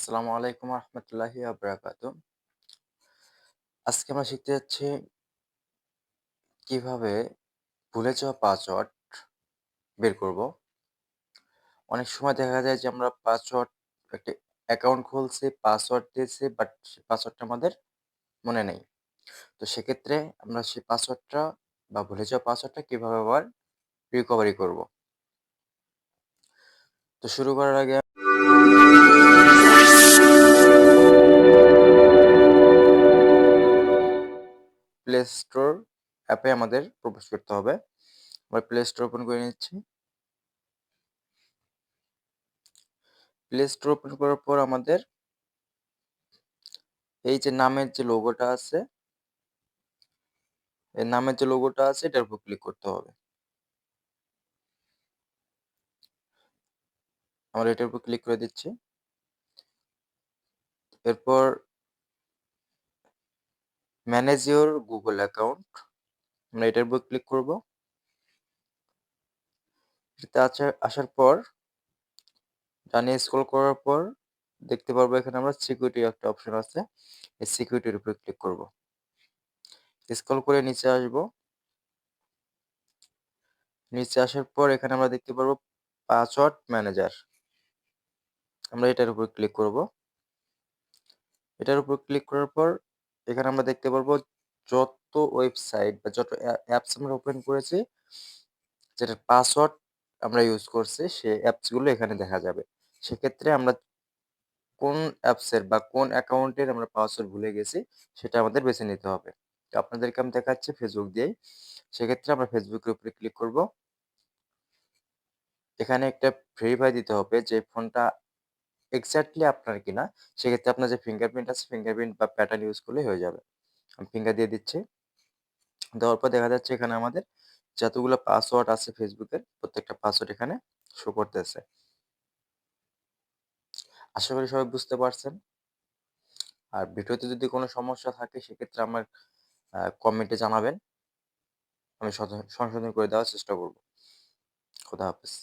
আসসালামু আলাইকুম রহমতুল্লাহি বারাকাতু। আজকে আমরা শিখতে যাচ্ছি কিভাবে ভুলে যাওয়া পাসওয়ার্ড বের করব। অনেক সময় দেখা যায় যে আমরা পাসওয়ার্ড একটা অ্যাকাউন্ট খুলছি, পাসওয়ার্ড দিয়েছি বাট সেই পাসওয়ার্ডটা আমাদের মনে নেই। তো সেক্ষেত্রে আমরা সেই পাসওয়ার্ডটা বা ভুলে যাওয়া পাসওয়ার্ডটা কিভাবে আবার রিকভারি করব। তো শুরু করার আগে প্লে স্টোর অ্যাপে আমাদের প্রবেশ করতে হবে। আমরা প্লে স্টোর ওপেন করে নিচ্ছি। প্লে স্টোর ওপেন করার পর আমাদের এই যে নামের যে লোগোটা আছে, এই নামের যে লোগোটা আছে এটার উপর ক্লিক করতে হবে। আমরা এটার উপর ক্লিক করে দিচ্ছি। এরপর ম্যানেজ ইওর গুগল অ্যাকাউন্ট, আমরা এটার উপর ক্লিক করব। এটাতে আসার পর ডানে স্ক্রল করার পর দেখতে পারবো এখানে আমরা সিকিউরিটি একটা অপশন আছে। এই সিকিউরিটির উপর ক্লিক করব। স্ক্রল করে নিচে আসব। নিচে আসার পর এখানে আমরা দেখতে পারবো পাসওয়ার্ড ম্যানেজার। আমরা এটার উপর ক্লিক করব। এটার উপর ক্লিক করার পর এখানে আমরা দেখতে পারবো যত ওয়েবসাইট বা যত অ্যাপস আমরা ওপেন করেছি, যেটার পাসওয়ার্ড আমরা ইউজ করছি সেই অ্যাপস গুলো এখানে দেখা যাবে। সেক্ষেত্রে আমরা কোন অ্যাপসের বা কোন অ্যাকাউন্টের আমরা পাসওয়ার্ড ভুলে গেছি সেটা আমাদের বেছে নিতে হবে। তো আপনাদেরকে আমি দেখাচ্ছি ফেসবুক দিয়েই। সেক্ষেত্রে আমরা ফেসবুকের উপরে ক্লিক করব। এখানে একটা ভেরিফাই দিতে হবে যে ফোনটা এক্সাক্টলি আপনার কিনা। সেক্ষেত্রে আপনার যে ফিঙ্গারপ্রিন্ট আছে, ফিঙ্গারপ্রিন্ট বা প্যাটার্ন ইউজ করলেই হয়ে যাবে। আমি ফিঙ্গার দিয়ে দিচ্ছি। দেওয়ার পর দেখা যাচ্ছে এখানে আমাদের যতগুলো পাসওয়ার্ড আছে ফেসবুকের প্রত্যেকটা পাসওয়ার্ড এখানে শো করতেছে। আশা করি সবাই বুঝতে পারছেন। আর ভিডিওতে যদি কোনো সমস্যা থাকে সেক্ষেত্রে আমার কমেন্টে জানাবেন। আমি সংশোধন করে দেওয়ার চেষ্টা করব। খোদা হাফেজ।